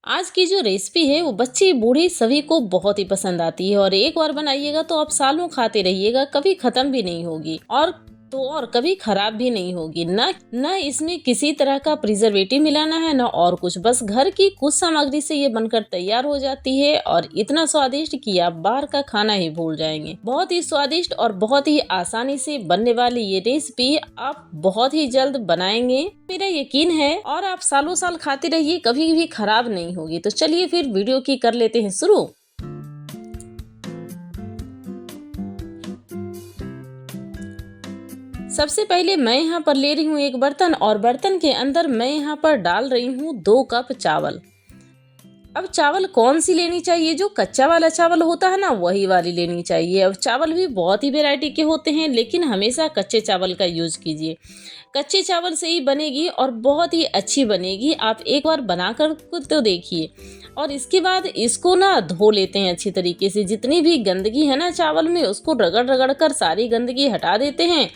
आज की जो रेसिपी है वो बच्चे बूढ़े सभी को बहुत ही पसंद आती है और एक बार बनाइएगा तो आप सालों खाते रहिएगा, कभी खत्म भी नहीं होगी और कभी खराब भी नहीं होगी। ना इसमें किसी तरह का प्रिजर्वेटिव मिलाना है ना और कुछ, बस घर की कुछ सामग्री से ये बनकर तैयार हो जाती है और इतना स्वादिष्ट कि आप बाहर का खाना ही भूल जाएंगे। बहुत ही स्वादिष्ट और बहुत ही आसानी से बनने वाली ये रेसिपी आप बहुत ही जल्द बनाएंगे, मेरा यकीन है, और आप सालों साल खाते रहिए, कभी भी खराब नहीं होगी। तो चलिए फिर वीडियो की कर लेते हैं शुरू। सबसे पहले मैं यहाँ पर ले रही हूँ एक बर्तन और बर्तन के अंदर मैं यहाँ पर डाल रही हूँ 2 कप चावल। अब चावल कौन सी लेनी चाहिए? जो कच्चा वाला चावल होता है ना, वही वाली लेनी चाहिए। अब चावल भी बहुत ही वैरायटी के होते हैं, लेकिन हमेशा कच्चे चावल का यूज कीजिए। कच्चे चावल से ही बनेगी और बहुत ही अच्छी बनेगी। आप एक बार बना कर तो देखिए। और इसके बाद इसको ना धो लेते हैं अच्छी तरीके से। जितनी भी गंदगी है ना चावल में, उसको रगड़ रगड़ कर सारी गंदगी हटा देते हैं।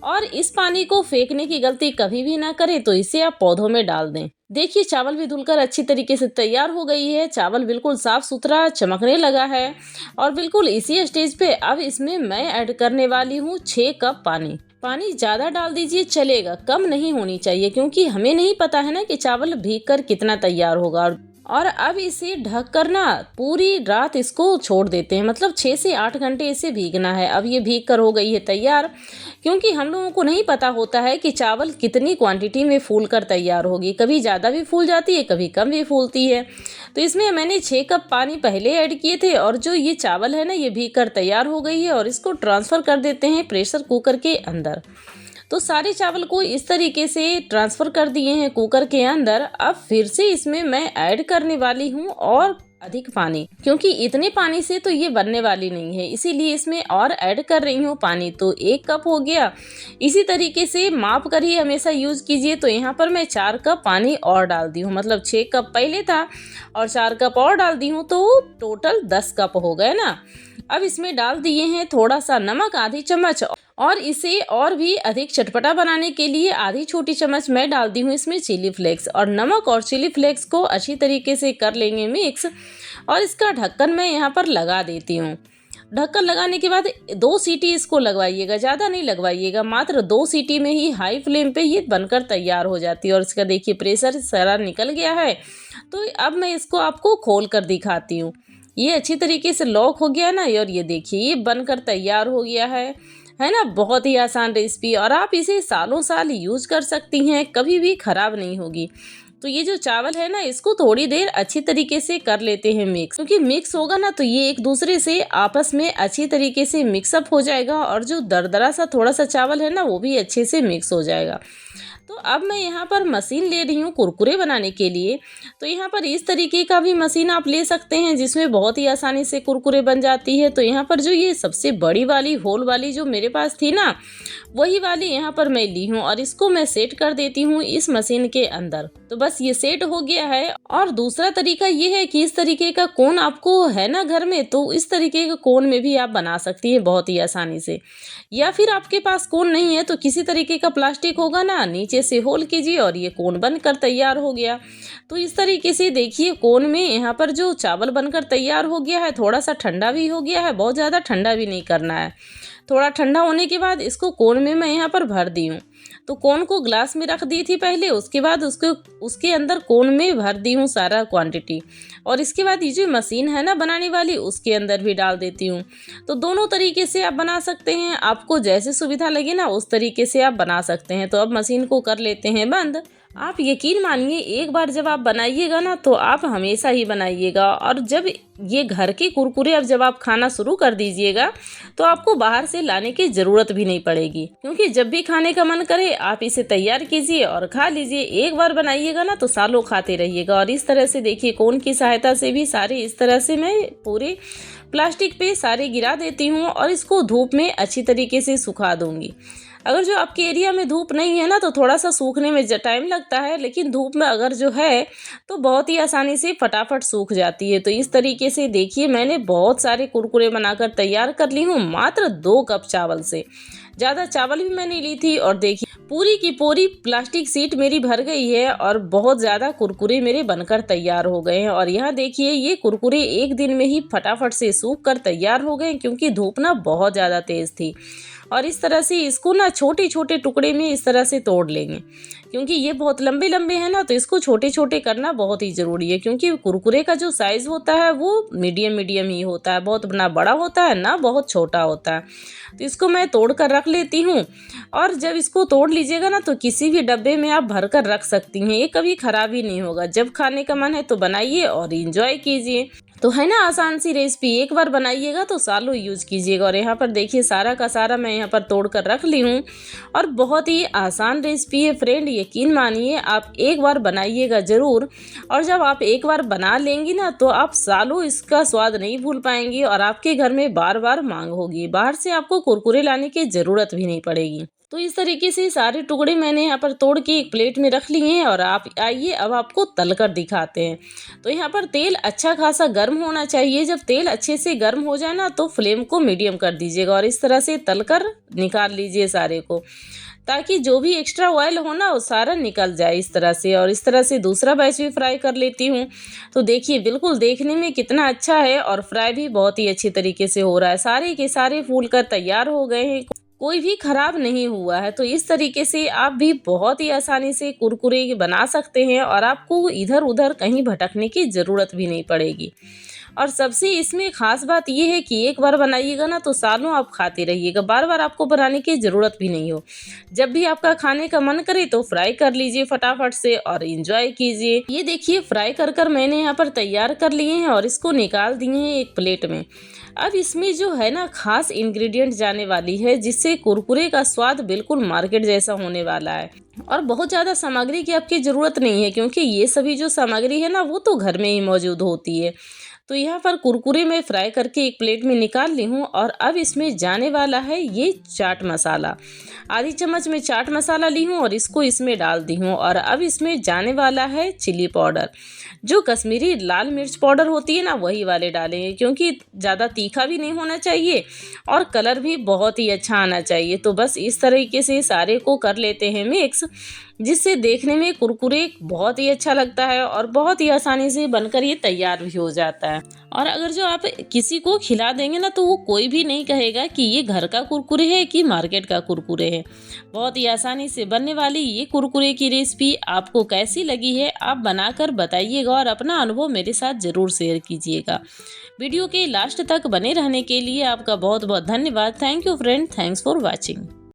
और इस पानी को फेंकने की गलती कभी भी ना करें, तो इसे आप पौधों में डाल दें। देखिए चावल भी धुलकर अच्छी तरीके से तैयार हो गई है। चावल बिल्कुल साफ सुथरा चमकने लगा है और बिल्कुल इसी स्टेज पे अब इसमें मैं ऐड करने वाली हूँ 6 कप पानी। पानी ज़्यादा डाल दीजिए चलेगा, कम नहीं होनी चाहिए, क्योंकि हमें नहीं पता है ना कि चावल भीग कर कितना तैयार होगा। और अब इसे ढक कर ना पूरी रात इसको छोड़ देते हैं, मतलब 6 से 8 घंटे इसे भीगना है। अब ये भीग कर हो गई है तैयार, क्योंकि हम लोगों को नहीं पता होता है कि चावल कितनी क्वांटिटी में फूल कर तैयार होगी। कभी ज़्यादा भी फूल जाती है, कभी कम भी फूलती है। तो इसमें मैंने 6 कप पानी पहले ऐड किए थे और जो ये चावल है ना, ये भीग कर तैयार हो गई है। और इसको ट्रांसफ़र कर देते हैं प्रेशर कुकर के अंदर। तो सारे चावल को इस तरीके से ट्रांसफ़र कर दिए हैं कुकर के अंदर। अब फिर से इसमें मैं ऐड करने वाली हूँ और अधिक पानी, क्योंकि इतने पानी से तो ये बनने वाली नहीं है, इसीलिए इसमें और ऐड कर रही हूँ पानी। तो 1 कप हो गया। इसी तरीके से माप कर ही हमेशा यूज़ कीजिए। तो यहाँ पर मैं 4 कप पानी और डाल दी हूँ, मतलब 6 कप पहले था और 4 कप और डाल दी हूँ, तो टोटल 10 कप हो गए ना। अब इसमें डाल दिए हैं थोड़ा सा नमक, आधी चम्मच, और इसे और भी अधिक चटपटा बनाने के लिए आधी छोटी चम्मच मैं डाल दी हूँ इसमें चिली फ्लेक्स। और नमक और चिली फ्लेक्स को अच्छी तरीके से कर लेंगे मिक्स। और इसका ढक्कन मैं यहाँ पर लगा देती हूँ। ढक्कन लगाने के बाद 2 सीटी इसको लगवाइएगा, ज़्यादा नहीं लगवाइएगा, मात्र 2 सीटी में ही हाई फ्लेम पे ये बनकर तैयार हो जाती है। और इसका देखिए प्रेशर सारा निकल गया है। तो अब मैं इसको आपको खोल कर दिखाती हूँ। ये अच्छी तरीके से लॉक हो गया ना, और ये देखिए ये बनकर तैयार हो गया है ना। बहुत ही आसान रेसिपी और आप इसे सालों साल यूज कर सकती हैं, कभी भी खराब नहीं होगी। तो ये जो चावल है ना, इसको थोड़ी देर अच्छी तरीके से कर लेते हैं मिक्स, क्योंकि मिक्स होगा ना तो ये एक दूसरे से आपस में अच्छी तरीके से मिक्सअप हो जाएगा और जो दरदरा सा थोड़ा सा चावल है ना, वो भी अच्छे से मिक्स हो जाएगा। तो अब मैं यहाँ पर मशीन ले रही हूँ कुरकुरे बनाने के लिए। तो यहाँ पर इस तरीके का भी मशीन आप ले सकते हैं, जिसमें बहुत ही आसानी से कुरकुरे बन जाती है। तो यहाँ पर जो ये सबसे बड़ी वाली होल वाली जो मेरे पास थी ना, वही वाली यहाँ पर मैं ली हूँ और इसको मैं सेट कर देती हूँ इस मशीन के अंदर। तो बस ये सेट हो गया है। और दूसरा तरीका ये है कि इस तरीके का कोन आपको है ना घर में, तो इस तरीके का कोन में भी आप बना सकती है बहुत ही आसानी से। या फिर आपके पास कोन नहीं है तो किसी तरीके का प्लास्टिक होगा ना, नीचे से होल कीजिए और ये कोन बनकर तैयार हो गया। तो इस तरीके से देखिए कोन में यहाँ पर जो चावल बनकर तैयार हो गया है, थोड़ा सा ठंडा भी हो गया है, बहुत ज़्यादा ठंडा भी नहीं करना है। थोड़ा ठंडा होने के बाद इसको कोन में मैं यहाँ पर भर दी हूँ। तो कोन को ग्लास में रख दी थी पहले, उसके बाद उसके अंदर कोन में भर दी हूँ सारा क्वांटिटी। और इसके बाद ये जो मशीन है ना बनाने वाली, उसके अंदर भी डाल देती हूँ। तो दोनों तरीके से आप बना सकते हैं, आपको जैसे सुविधा लगे ना उस तरीके से आप बना सकते हैं। तो अब मशीन को कर लेते हैं बंद। आप यकीन मानिए एक बार जब आप बनाइएगा ना, तो आप हमेशा ही बनाइएगा। और जब ये घर के कुरकुरे अब जब आप खाना शुरू कर दीजिएगा, तो आपको बाहर से लाने की ज़रूरत भी नहीं पड़ेगी, क्योंकि जब भी खाने का मन करे आप इसे तैयार कीजिए और खा लीजिए। एक बार बनाइएगा ना तो सालों खाते रहिएगा। और इस तरह से देखिए कोन की सहायता से भी सारे इस तरह से मैं पूरे प्लास्टिक पे सारे गिरा देती हूँ और इसको धूप में अच्छी तरीके से सुखा दूंगी। अगर जो आपके एरिया में धूप नहीं है ना, तो थोड़ा सा सूखने में टाइम लगता है, लेकिन धूप में अगर जो है तो बहुत ही आसानी से फटाफट सूख जाती है। तो इस तरीके से देखिए मैंने बहुत सारे कुरकुरे बनाकर तैयार कर ली हूँ मात्र 2 कप चावल से। ज़्यादा चावल भी मैंने ली थी और देखिए पूरी की पूरी प्लास्टिक शीट मेरी भर गई है और बहुत ज़्यादा कुरकुरे मेरे बनकर तैयार हो गए हैं। और यहाँ देखिए ये कुरकुरे एक दिन में ही फटाफट से सूख कर तैयार हो गए क्योंकि धूप ना बहुत ज़्यादा तेज़ थी। और इस तरह से इसको ना छोटे छोटे टुकड़े में इस तरह से तोड़ लेंगे क्योंकि ये बहुत लंबे लंबे हैं ना, तो इसको छोटे छोटे करना बहुत ही ज़रूरी है क्योंकि कुरकुरे का जो साइज़ होता है वो मीडियम मीडियम ही होता है, बहुत ना बड़ा होता है ना बहुत छोटा होता है। तो इसको मैं तोड़ कर रख लेती हूँ। और जब इसको तोड़ लीजिएगा ना तो किसी भी डब्बे में आप भर कर रख सकती हैं, ये कभी ख़राब ही नहीं होगा। जब खाने का मन है तो बनाइए और इंजॉय कीजिए। तो है ना आसान सी रेसिपी, एक बार बनाइएगा तो सालों यूज कीजिएगा। और यहाँ पर देखिए सारा का सारा मैं यहाँ पर तोड़ कर रख ली हूँ और बहुत ही आसान रेसिपी है फ्रेंड, यकीन मानिए आप एक बार बनाइएगा ज़रूर। और जब आप एक बार बना लेंगी ना तो आप सालों इसका स्वाद नहीं भूल पाएंगी और आपके घर में बार बार मांग होगी, बाहर से आपको कुरकुरे लाने की ज़रूरत भी नहीं पड़ेगी। तो इस तरीके से सारे टुकड़े मैंने यहाँ पर तोड़ के एक प्लेट में रख लिए हैं और आप आइए अब आपको तल कर दिखाते हैं। तो यहाँ पर तेल अच्छा खासा गर्म होना चाहिए। जब तेल अच्छे से गर्म हो जाए ना तो फ्लेम को मीडियम कर दीजिएगा और इस तरह से तल कर निकाल लीजिए सारे को, ताकि जो भी एक्स्ट्रा ऑयल हो ना वो सारा निकल जाए इस तरह से। और इस तरह से दूसरा बैच भी फ्राई कर लेती हूँ। तो देखिए बिल्कुल देखने में कितना अच्छा है और फ्राई भी बहुत ही अच्छी तरीके से हो रहा है, सारे के सारे फूल कर तैयार हो गए हैं, कोई भी खराब नहीं हुआ है। तो इस तरीके से आप भी बहुत ही आसानी से कुरकुरे बना सकते हैं और आपको इधर उधर कहीं भटकने की ज़रूरत भी नहीं पड़ेगी। और सबसे इसमें ख़ास बात ये है कि एक बार बनाइएगा ना तो सालों आप खाते रहिएगा, बार बार आपको बनाने की ज़रूरत भी नहीं हो। जब भी आपका खाने का मन करे तो फ्राई कर लीजिए फटाफट से और इंजॉय कीजिए। ये देखिए फ्राई कर कर मैंने यहाँ पर तैयार कर लिए हैं और इसको निकाल दिए हैं एक प्लेट में। अब इसमें जो है ना खास इंग्रेडिएंट जाने वाली है जिससे कुरकुरे का स्वाद बिल्कुल मार्केट जैसा होने वाला है। और बहुत ज़्यादा सामग्री की आपकी ज़रूरत नहीं है क्योंकि ये सभी जो सामग्री है ना वो तो घर में ही मौजूद होती है। तो यहाँ पर कुरकुरे में फ्राई करके एक प्लेट में निकाल ली हूँ और अब इसमें जाने वाला है ये चाट मसाला। आधी चम्मच में चाट मसाला ली हूँ और इसको इसमें डाल दी हूँ। और अब इसमें जाने वाला है चिली पाउडर, जो कश्मीरी लाल मिर्च पाउडर होती है ना वही वाले डालेंगे क्योंकि ज़्यादा तीखा भी नहीं होना चाहिए और कलर भी बहुत ही अच्छा आना चाहिए। तो बस इस तरीके से सारे को कर लेते हैं मिक्स, जिससे देखने में कुरकुरे बहुत ही अच्छा लगता है और बहुत ही आसानी से बनकर ये तैयार भी हो जाता है। और अगर जो आप किसी को खिला देंगे ना तो वो कोई भी नहीं कहेगा कि ये घर का कुरकुरे है कि मार्केट का कुरकुरे है। बहुत ही आसानी से बनने वाली ये कुरकुरे की रेसिपी आपको कैसी लगी है आप बनाकर बताइएगा और अपना अनुभव मेरे साथ ज़रूर शेयर कीजिएगा। वीडियो के लास्ट तक बने रहने के लिए आपका बहुत बहुत धन्यवाद। Thank you friend, thanks for watching.